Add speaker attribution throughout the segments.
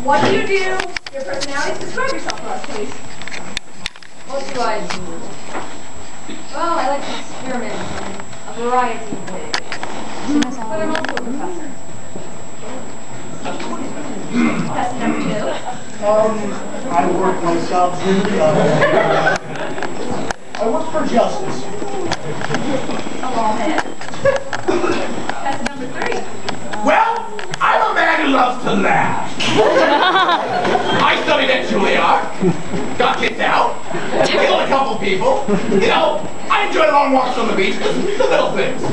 Speaker 1: What do you do? Your personality? Describe yourself for us, please. What do I do? Well, I like to experiment in a variety of ways. But I'm also a professor. Test number 2.
Speaker 2: I work myself I work for justice.
Speaker 1: A lawhead. Test number 3.
Speaker 3: Well, I'm a man who loves to laugh. I studied at Juilliard, got kicked out, killed a couple people. You know, I enjoy long walks on the beach, the little things.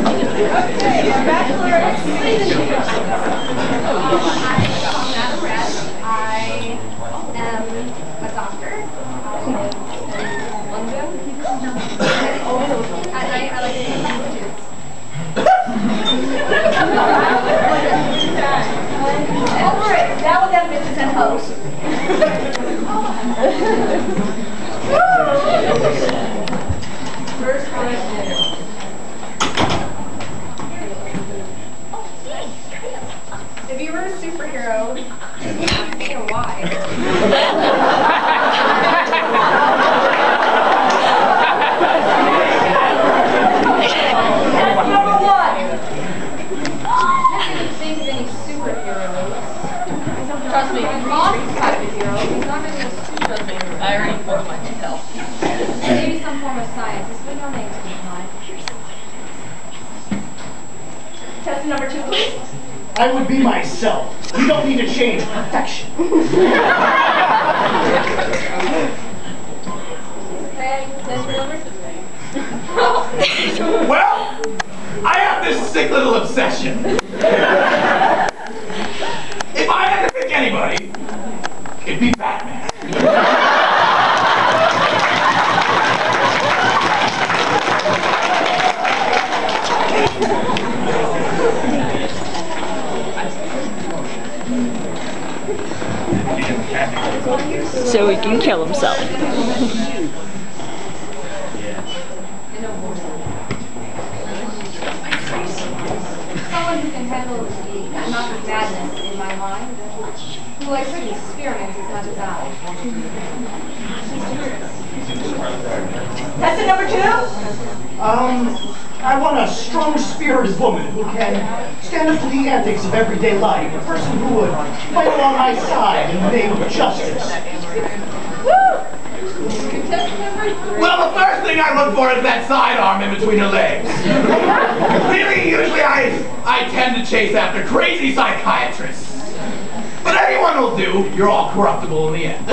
Speaker 1: Okay, Bachelorette. I am a doctor. I live in London. At night, I like to take pictures. Over it. Now with them bitches and hoes. First question. If you were a superhero, and why? That's number 1. I can't think of any superheroes. Trust me, my mom's kind of a hero. He's not really a superhero. I already formed myself. Maybe some form of scientist, but no names to mind. Test number 2, please.
Speaker 2: I would be myself. You don't need to change perfection.
Speaker 1: Okay, test number 3.
Speaker 3: Well, I have this sick little obsession. If I had to pick anybody, it'd be Batman.
Speaker 4: So he can kill himself.
Speaker 1: Someone who can handle the amount of madness in my mind, who likes to experiment as much as I. Test number 2?
Speaker 2: I want a strong-spirited woman who can stand up to the antics of everyday life. A person who would fight along my side in the name of justice.
Speaker 3: Well, the first thing I look for is that sidearm in between her legs. Really, usually I tend to chase after crazy psychiatrists. But anyone will do. You're all corruptible in the end.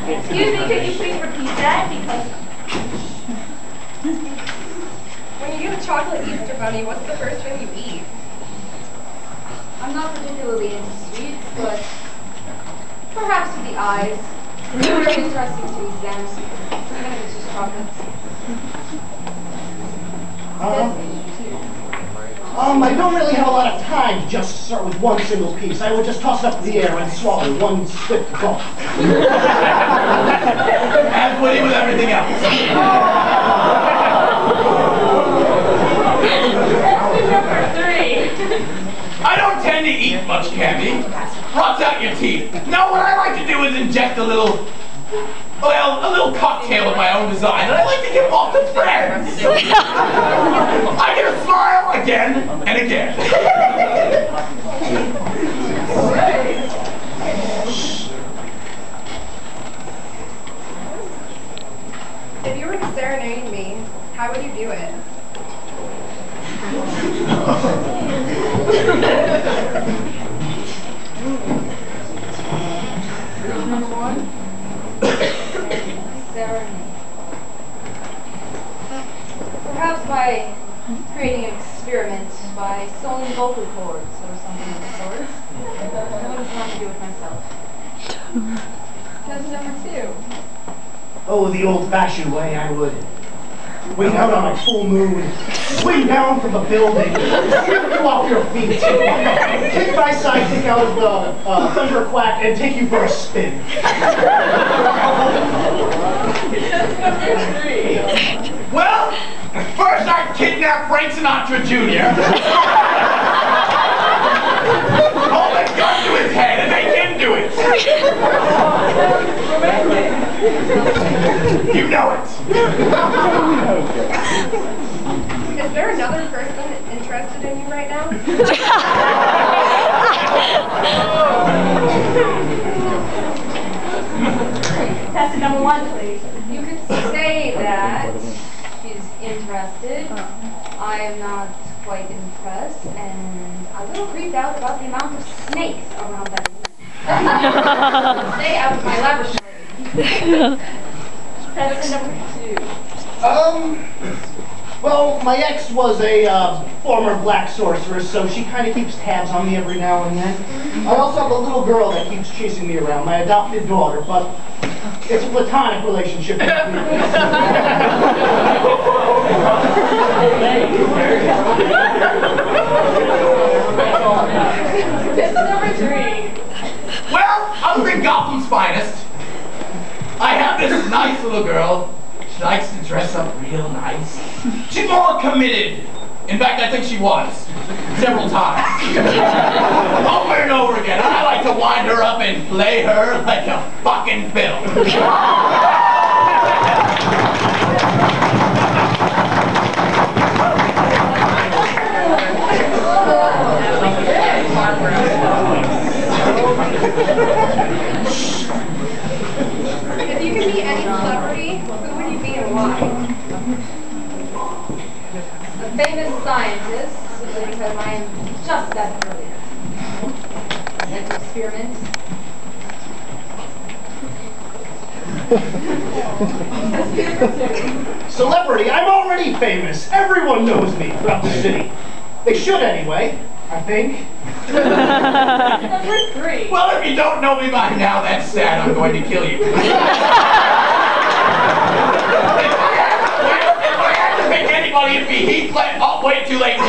Speaker 1: Excuse me, could you please repeat that? Because when you get a chocolate Easter bunny, what's the first thing you eat? I'm not particularly into sweets, but perhaps with the eyes. It's very interesting to examine, even if it's just chocolate.
Speaker 2: I don't really have a lot of time to just start with one single piece. I would just toss it up in the air and swallow one swift gulp.
Speaker 3: As would with everything else.
Speaker 1: Number 3.
Speaker 3: I don't tend to eat much candy. Rots out your teeth. No, what I like to do is inject a little cocktail of my own design, and I like to give off to friends. I get a smile again and again.
Speaker 1: If you were serenading me, how would you do it? Number 1. Serenade. Perhaps by creating an experiment by sewing vocal cords or something of the sort. I wouldn't want to do it myself. That's number 2.
Speaker 2: Oh, the old-fashioned way I would wait out on a full moon, swing down from a building, you off your feet, kick my sidekick out of the thunder quack, and take you for a spin.
Speaker 3: Well, first I'd kidnap Frank Sinatra Jr. Hold a gun to his head and make him do it. You know it.
Speaker 1: Is there another person interested in you right now?
Speaker 5: Contestant number 1, please.
Speaker 1: You could say that she's interested. I am not quite impressed and a little creeped out about the amount of snakes around that woman. Stay out of my laboratory.
Speaker 5: Contestant number 2.
Speaker 2: Well, my ex was a former black sorceress, so she kind of keeps tabs on me every now and then. I also have a little girl that keeps chasing me around, my adopted daughter, but it's a platonic relationship.
Speaker 5: Number 3.
Speaker 3: Well, other than Gotham's finest, I have this nice little girl. She likes to dress up real nice. She's more committed. In fact, I think she was. Several times. Over and over again. I like to wind her up and play her like a fucking film.
Speaker 1: If you could be any celebrity, who would you be and why? A famous scientist, simply because I am just that brilliant. Mental experiment.
Speaker 2: Celebrity, I'm already famous. Everyone knows me throughout the city. They should anyway, I think.
Speaker 5: Number 3.
Speaker 3: Well, if you don't know me by now, that's sad. I'm going to kill you. If I had to pick anybody, it'd be Heath Ledger. Oh, wait, too late now.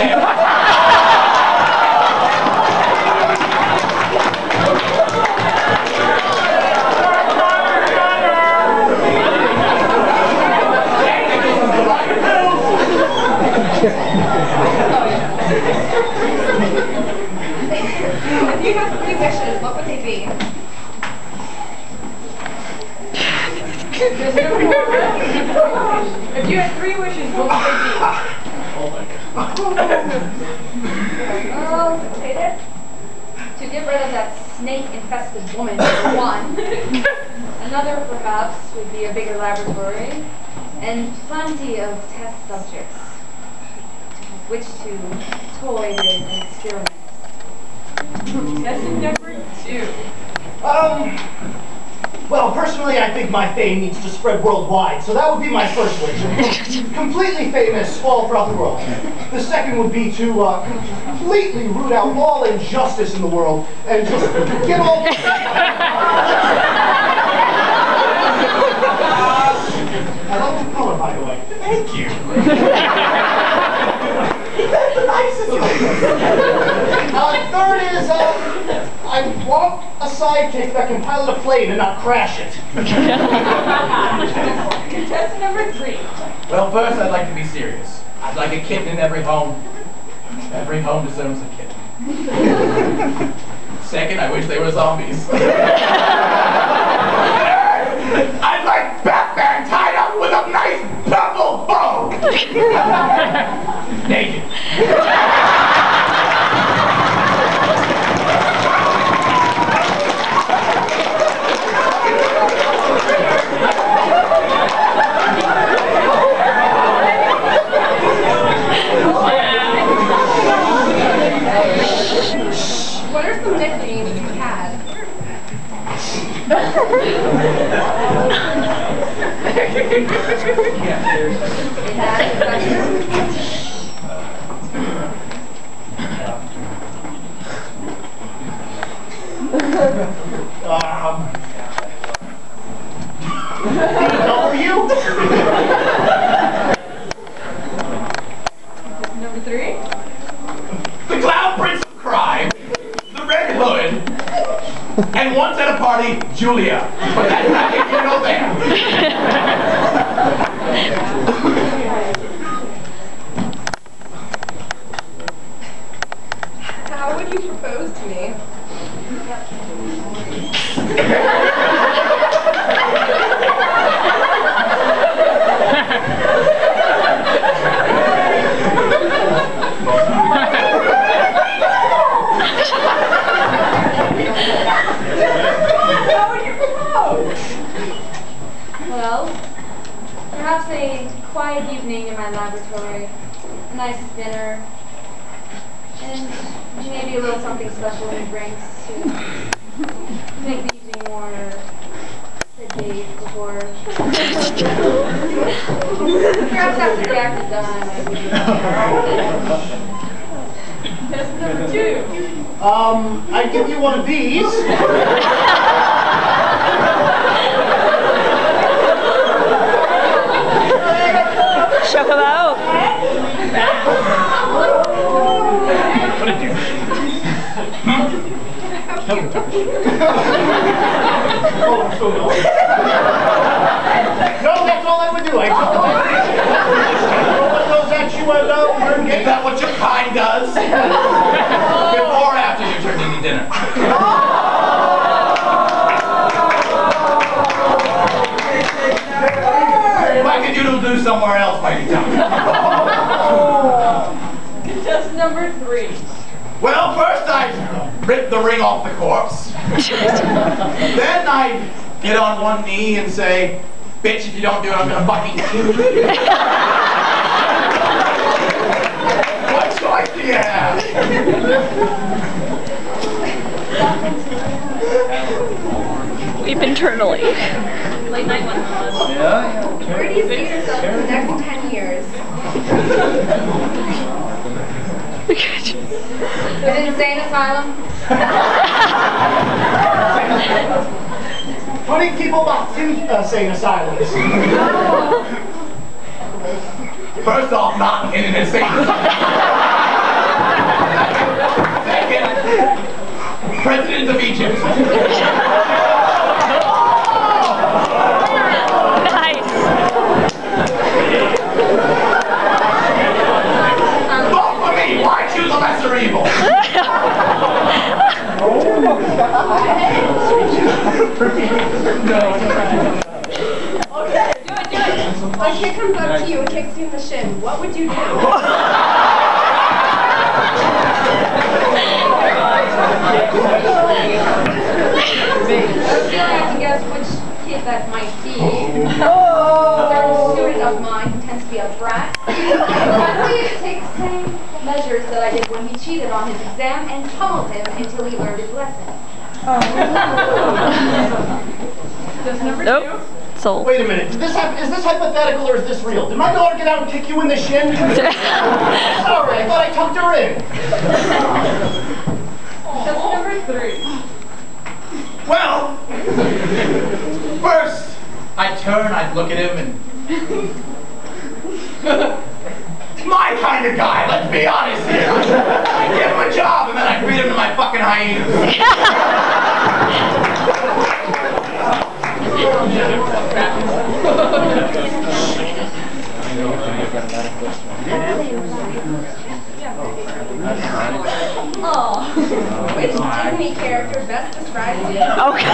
Speaker 1: If you have 3 wishes, what would they be?
Speaker 5: If you had 3 wishes, what would they be?
Speaker 1: Well, to get rid of that snake-infested woman, for one. Another, perhaps, would be a bigger laboratory and plenty of test subjects which to toy with and experiment.
Speaker 5: Contestant number 2.
Speaker 2: Well, personally, I think my fame needs to spread worldwide, so that would be my first wish. Completely famous all throughout the world. The second would be to completely root out all injustice in the world and just get all... I love the color, by the way.
Speaker 3: Thank you. That's the nicest thing.
Speaker 2: Third is, I want a sidekick that can pilot a plane and not crash it.
Speaker 5: Contestant number 3.
Speaker 3: Well, first, I'd like to be serious. I'd like a kitten in every home. Every home deserves a kitten. Second, I wish they were zombies. I'd like Batman tied up with a nice purple bow. Naked.
Speaker 1: What are some nicknames you had?
Speaker 2: DW?
Speaker 5: Number 3.
Speaker 3: The And once at a party, Julia. But that's not here nor there.
Speaker 5: How would you propose to me? How would you propose?
Speaker 1: Well, perhaps a quiet evening in my laboratory, a nice dinner, and maybe a little something special in drinks to make the evening more sedate before. Perhaps after the act is done, I might be.
Speaker 5: Test number 2.
Speaker 2: I give you one of these.
Speaker 4: Shock him out.
Speaker 3: What a douche.
Speaker 2: No, that's all I would do. I took what goes at you and
Speaker 3: Is that what your kind does? Before or after you turn into dinner? Why could you do somewhere else, mighty town?
Speaker 5: Test number 3.
Speaker 3: Well, first I rip the ring off the corpse. Then I get on one knee and say, bitch, if you don't do it, I'm gonna fucking kill you. What choice do you have?
Speaker 4: Weep internally.
Speaker 5: Late night one.
Speaker 1: Where do you see yourself in the next 10 years? An insane asylum?
Speaker 2: putting people back in insane asylums.
Speaker 3: First off, not in an insane asylum. Second, President of Egypt.
Speaker 4: Nice.
Speaker 3: Vote for me! Why choose a lesser evil?
Speaker 5: Okay, do it. When kid comes up to you and kicks you in the shin, what would you do?
Speaker 1: I have to guess which kid that might be. A certain student of mine who tends to be a brat. I believe it takes the same measures that I did when he cheated on his exam and pummeled him until he learned his lesson.
Speaker 5: That's number
Speaker 4: Nope.
Speaker 5: 2.
Speaker 4: Sold.
Speaker 2: Wait a minute, is this hypothetical or is this real? Did my daughter get out and kick you in the shin? Sorry, I thought I tucked her in.
Speaker 5: That's number 3.
Speaker 3: Well, first, I'd turn, I'd look at him, and... my kind of guy, let's be honest here. I'd give him a job, and then I'd feed him to my fucking hyenas.
Speaker 5: Oh, which Disney character best describes you?
Speaker 4: Okay.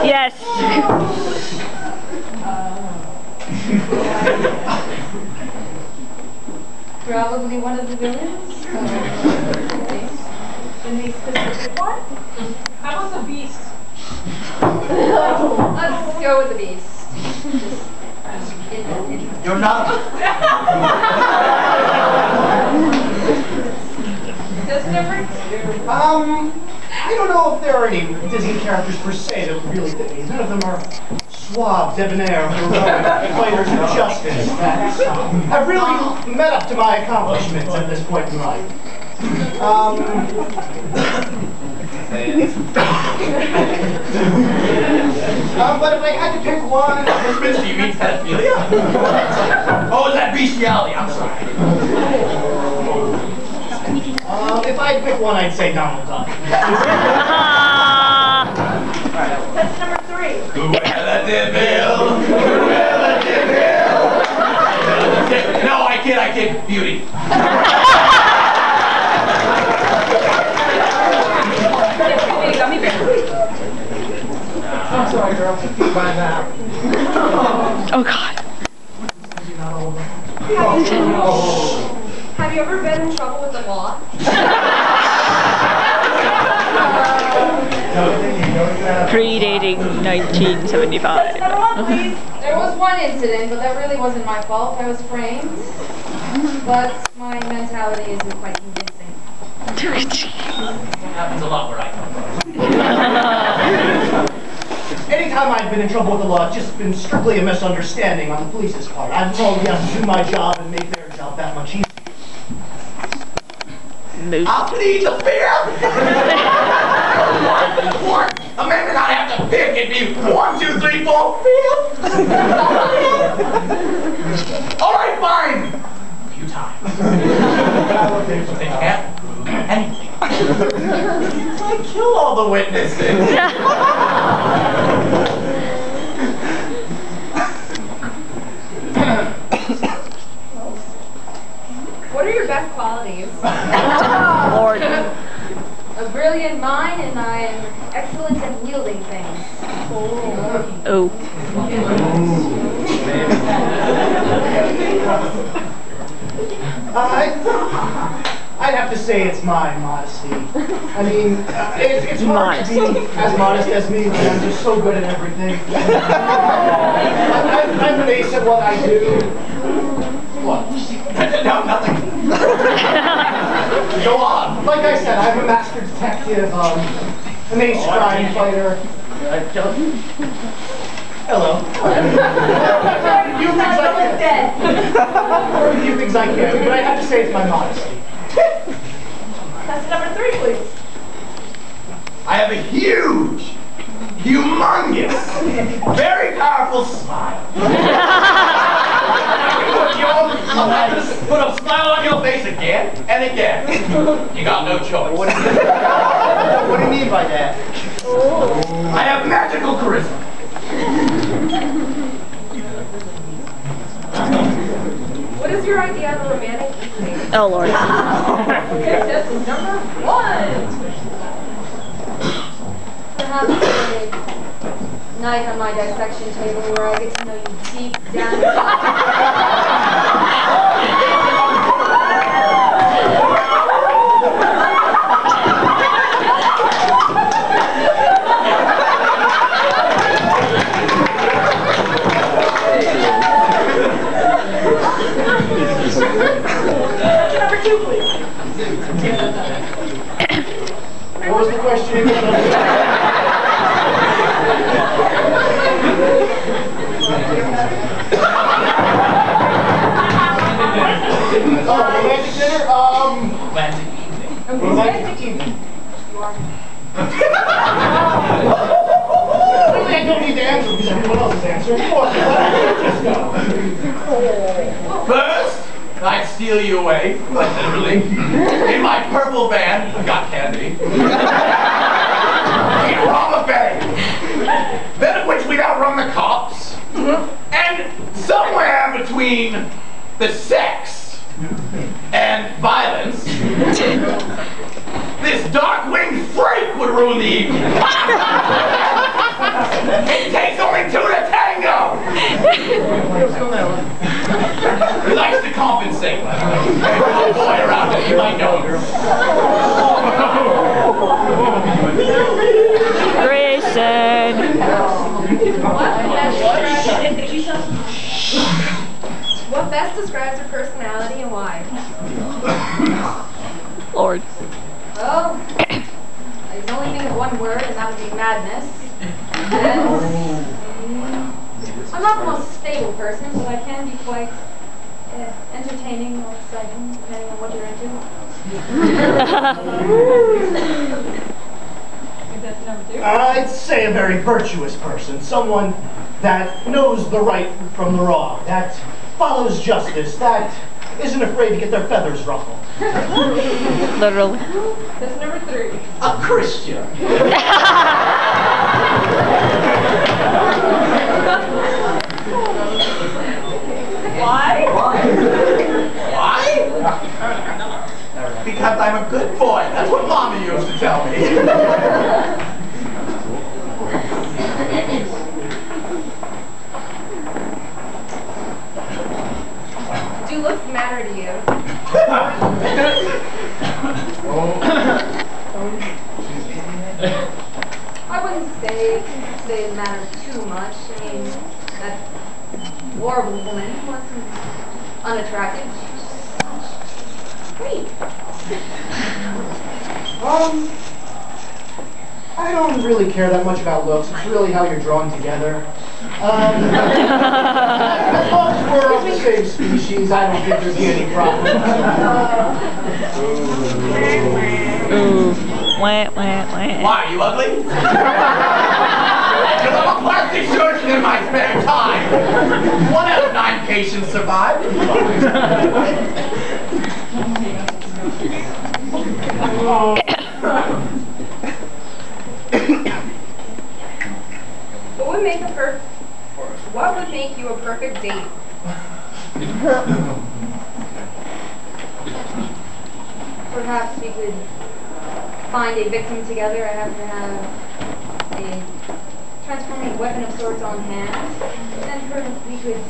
Speaker 4: Yes.
Speaker 1: Probably one of the villains.
Speaker 5: Any specific one? How about the Beast?
Speaker 1: Let's go with the Beast.
Speaker 3: You're not...
Speaker 5: That's number 2.
Speaker 2: I don't know if there are any Disney characters per se that would really fit me. None of them are suave, debonair, heroic fighters of justice that have really met up to my accomplishments at this point in life. But if I had to pick one...
Speaker 3: Mr. You mean pedophilia? Oh, is that bestiality? I'm sorry.
Speaker 2: If I had to pick one, I'd say Donald Duck.
Speaker 5: That's number 3.
Speaker 3: Cruella de Vil. Cruella de Vil. No, I kid. Beauty.
Speaker 2: I'm sorry, girl. By now.
Speaker 4: Oh God.
Speaker 5: Have you ever been in trouble with the law?
Speaker 4: Predating 1975.
Speaker 5: Number 1, please.
Speaker 1: There was one incident, but that really wasn't my fault. I was framed. But my mentality isn't quite convincing.
Speaker 3: Happens a lot where I come from.
Speaker 2: Anytime I've been in trouble with the law, it's just been strictly a misunderstanding on the police's part. I've told them to do my job and make their job that much easier.
Speaker 4: Moose.
Speaker 3: I'll plead the fifth. A man did not have to pick. It'd be 1, 2, 3, 4, 5. All right, fine. A few times. They can't prove anything. I kill all the witnesses.
Speaker 5: What are your best qualities?
Speaker 4: Lord.
Speaker 1: A brilliant mind, and I am excellent at wielding things.
Speaker 4: Oh.
Speaker 2: I'd have to say it's my modesty. I mean, it's hard to be as modest as me, but I'm just so good at everything. I'm an ace at what I do. What?
Speaker 3: No, nothing. Go on.
Speaker 2: Like I said, I'm a master detective, an ace crime fighter. Hello. Few things I can, but I have to say it's my modesty.
Speaker 5: That's number 3, please.
Speaker 3: I have a huge, humongous, very powerful smile. I can put a smile on your face again and again. You got no choice.
Speaker 2: What do you mean by that?
Speaker 3: I have magical charisma.
Speaker 5: What is your idea of a romantic evening?
Speaker 4: Oh Lord.
Speaker 1: Contest number 1. Perhaps a night on my dissection table where I get to know you deep down.
Speaker 5: Number 2, please.
Speaker 2: What was the question again? Romantic dinner?
Speaker 3: Romantic evening.
Speaker 2: Romantic evening. Really, I don't need to answer because everyone else is answering for me. Let's go.
Speaker 3: First, I'd steal you away, like literally, in my purple van. I got candy. We'd rob a bank. Then of which we'd outrun the cops. And somewhere between the sex and violence, this dark-winged freak would ruin the evening. It takes only 2 to tango. He likes to compensate. There's a little boy around here, you might know him.
Speaker 4: Grayson.
Speaker 5: What best describes your personality and why?
Speaker 4: Lord.
Speaker 1: Well, I can only think of one word, and that would be madness. And I'm not the most stable person, but I can be quite entertaining or exciting, depending on what you're into. That's number 2.
Speaker 2: I'd say a very virtuous person. Someone that knows the right from the wrong, that follows justice, that isn't afraid to get their feathers ruffled.
Speaker 4: Literally.
Speaker 1: That's number 3.
Speaker 3: A Christian.
Speaker 1: Why?
Speaker 3: Why? Because I'm a good boy. That's what Mama used to tell me.
Speaker 5: Do looks matter to you? I wouldn't say they matter too much. I mean, that horrible woman wasn't unattractive. Great.
Speaker 2: I don't really care that much about looks. It's really how you're drawn together. As long as we're of the same species, I don't think there'd be any problem.
Speaker 4: Ooh. Wah, wah, wah.
Speaker 3: Why, are you ugly? Because I'm a plastic surgeon in my spare time. 1 out of 9 patients survive.
Speaker 5: What would make you a perfect date? Perhaps we could find a victim together. I happen to have a transforming weapon of sorts on hand. Then perhaps we could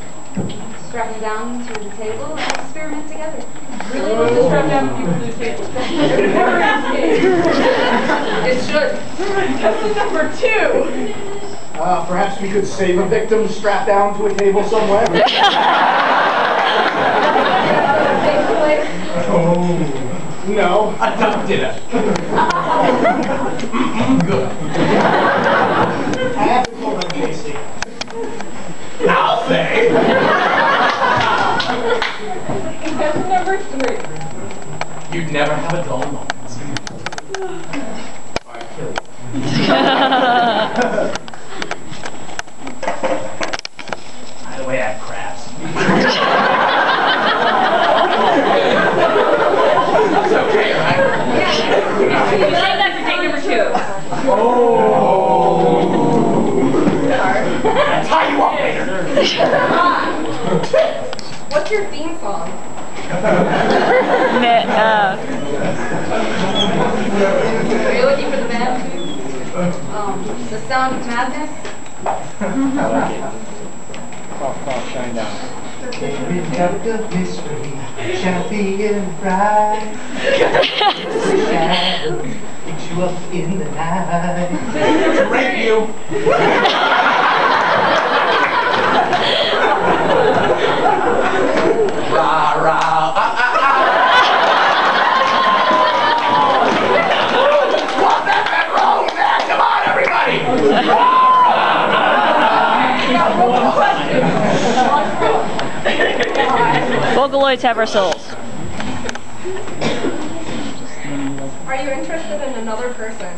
Speaker 5: strap him down to the table and experiment together.
Speaker 1: Really want to strap down people to the table?
Speaker 5: It should.
Speaker 1: That's number 2.
Speaker 2: Perhaps we could save a victim strapped down to a table somewhere. Oh, no.
Speaker 3: A duck dinner. Good.
Speaker 2: I haven't told them tasty.
Speaker 3: I'll say.
Speaker 1: That's number 3.
Speaker 3: You'd never have a dull moment. Or I'd kill you. By the way, I have crabs. That's okay, right?
Speaker 1: You like that for date number 2.
Speaker 3: Oh. I'll tie you up later.
Speaker 5: What's your theme song? Are you looking for the band too? The Sound of Madness?
Speaker 6: Shine down.
Speaker 2: Carried out the mystery, champion pride. Shadow picks you up in the night.
Speaker 3: To rape you. Rah, rah, What's that wrong, man? Come on, everybody!
Speaker 4: Vocaloids have our souls.
Speaker 5: Are you interested in another person?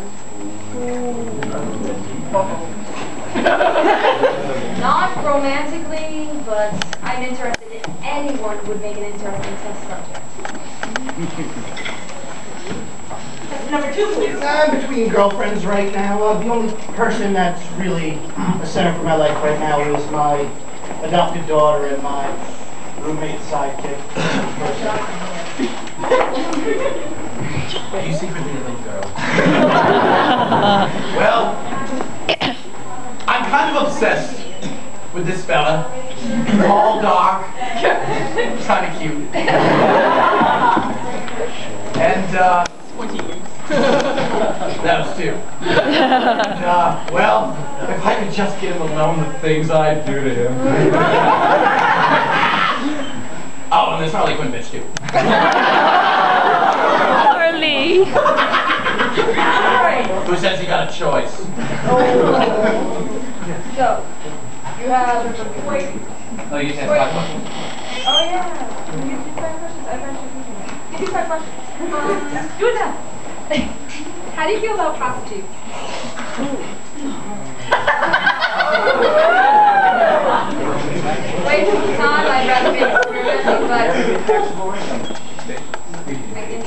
Speaker 5: Not romantically, but I'm interested in anyone who would make an interesting test subject.
Speaker 1: Number 2, please.
Speaker 2: I'm between girlfriends right now. The only person that's really the center for my life right now is my adopted daughter and my roommate sidekick.
Speaker 3: You secretly a little girl. Well, I'm kind of obsessed with this fella. All dark, kind of cute. And, that was 2. And, well, if I could just get him alone, the things I'd do to him. Oh, and this Harley Quinn bitch, too.
Speaker 4: Harley!
Speaker 3: Who says he got a choice?
Speaker 5: So, you have... Wait.
Speaker 3: Oh, you can't talk about it.
Speaker 5: Oh, yeah. You do 5 questions. I've answered 5 questions. Do it now. How do you feel about prostitutes? Wait for the time, I'd rather be experimenting, but I can...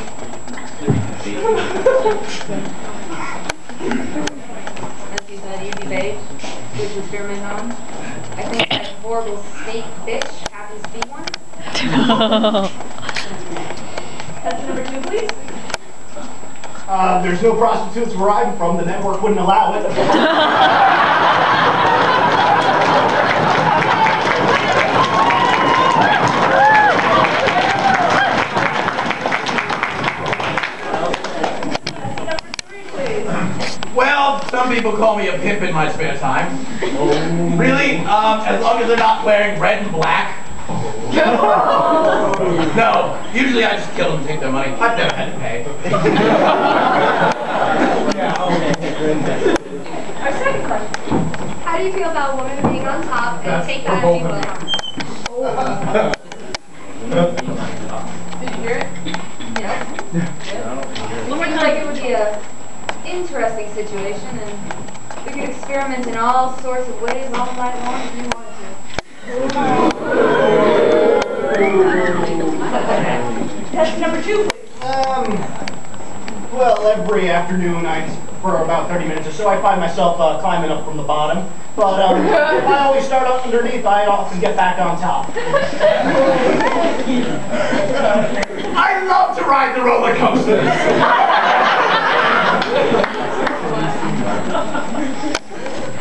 Speaker 5: Let's use that easy bait, good to experiment on. I think that horrible snake bitch happens to be one. That's number 2, please.
Speaker 2: There's no prostitutes where I'm from. The network wouldn't allow it.
Speaker 3: Well, some people call me a pimp in my spare time. Really? As long as they're not wearing red and black. No, usually I just kill them and take their money. I've never had to pay.
Speaker 5: Our second question. How do you feel about women being on top and take that as you will?
Speaker 1: Did you hear it?
Speaker 5: Yes. Seems like it would be an interesting situation, and we could experiment in all sorts of ways all night long if you wanted to.
Speaker 1: That's number 2, please.
Speaker 2: Well, every afternoon, for about 30 minutes or so, I find myself climbing up from the bottom. But if I always start up underneath, I often get back on top.
Speaker 3: I love to ride the roller coasters.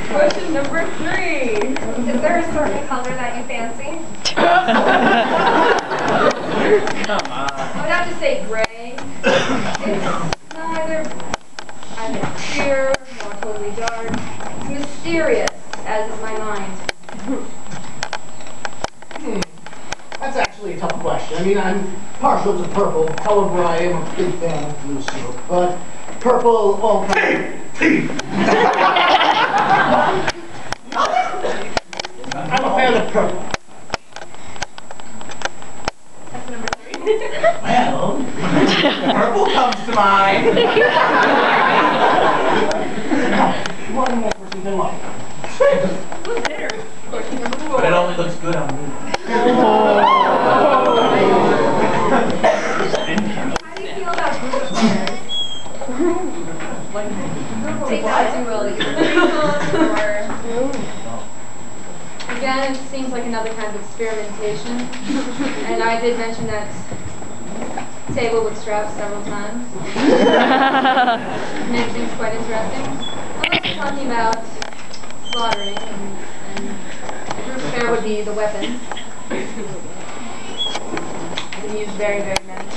Speaker 1: Question number 3.
Speaker 5: Is there a certain color that you fancy? I would have to say gray. It's neither clear nor totally dark. It's mysterious, as is my mind.
Speaker 2: That's actually a tough question. I mean, I'm partial to purple. However, I am a big fan of blue silk. But purple, all kinds. I'm a fan of purple.
Speaker 1: That's number 3.
Speaker 3: Well, purple comes to mind.
Speaker 2: One more person than one.
Speaker 1: Who's bitter? Question number 4.
Speaker 3: But it only looks good on me.
Speaker 5: How do you feel about group affairs? Take that as you will. Again, it seems like another kind of experimentation. And I did mention that table with straps several times. And it seems quite interesting. Unless we're talking about slaughtering, and the group affair would be the weapons. I can use very, very many.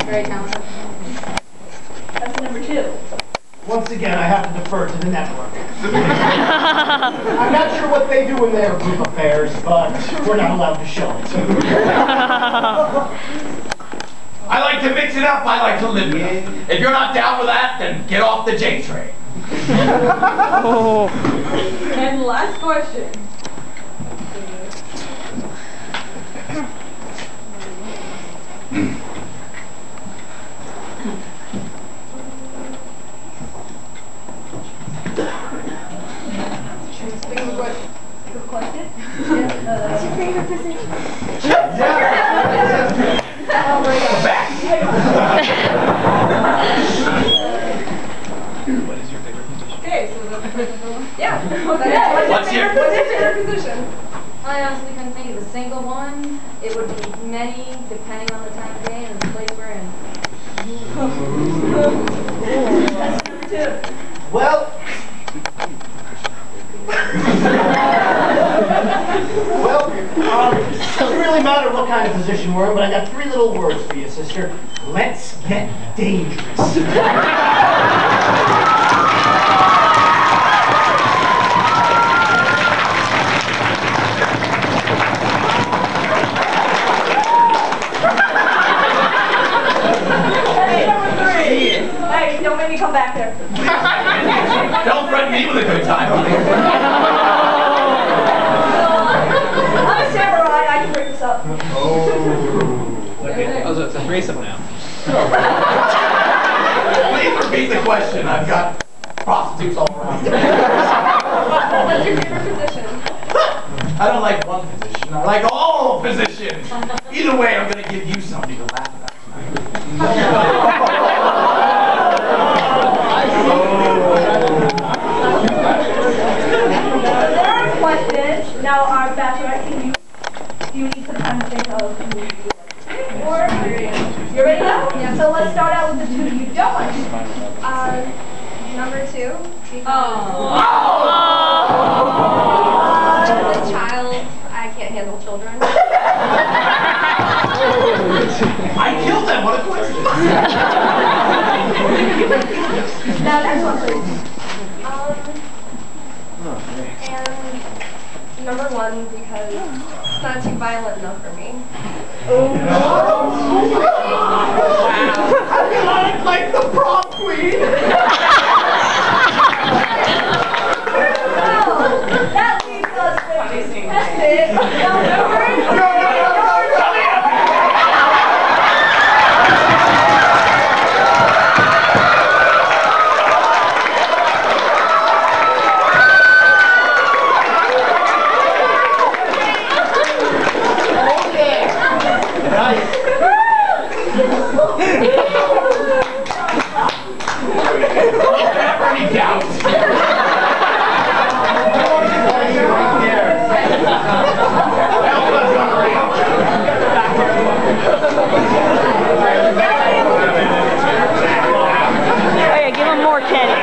Speaker 5: Very talented.
Speaker 1: That's number 2.
Speaker 2: Once again, I have to defer to the network. I'm not sure what they do in their group affairs, but we're not allowed to show it.
Speaker 3: I like to mix it up. I like to live it up. If you're not down with that, then get off the J train.
Speaker 1: And last question.
Speaker 5: What's your favorite position?
Speaker 3: Back.
Speaker 6: What is your favorite position?
Speaker 1: Okay, so yeah.
Speaker 3: What's your
Speaker 1: favorite position?
Speaker 5: I honestly couldn't think of a single one. It would be many, depending on the time of day and the place we're in.
Speaker 1: That's number 2.
Speaker 2: Well, it doesn't really matter what kind of position we're in, but I got 3 little words for you, sister. Let's get dangerous.
Speaker 1: Hey, number 3. Hey, don't make me come back there.
Speaker 3: Don't threaten me with a good time.
Speaker 1: I'm a samurai, I can break this up.
Speaker 6: Oh, so it's a threesome now.
Speaker 3: Please repeat the I don't like one position. I like all positions. Either way, I'm going to give you something to laugh about
Speaker 7: There are questions. Now, our Bachelorette, do you need some time to think of who you like? Or you're ready now? Yeah. So let's start out with the two you don't like.
Speaker 5: Number 2.
Speaker 1: Oh.
Speaker 5: The child. I can't handle children.
Speaker 3: I killed them. What a coincidence.
Speaker 7: Now, next one, please.
Speaker 5: And number 1 because it's not too violent enough for me.
Speaker 3: I feel like the prom queen.
Speaker 7: That leaves us with contestant number 3.
Speaker 3: Never any doubt.
Speaker 4: Oh yeah, give him more Kenny.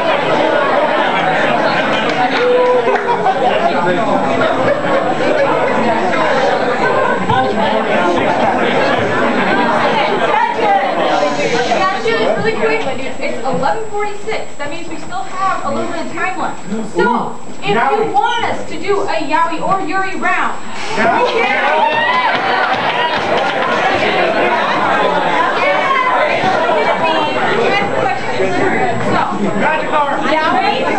Speaker 1: Really quick, it's 11:46. That means we still have a little bit of time left. So, if you want us to do a Yowie or Yuri round, we can. So, Yowie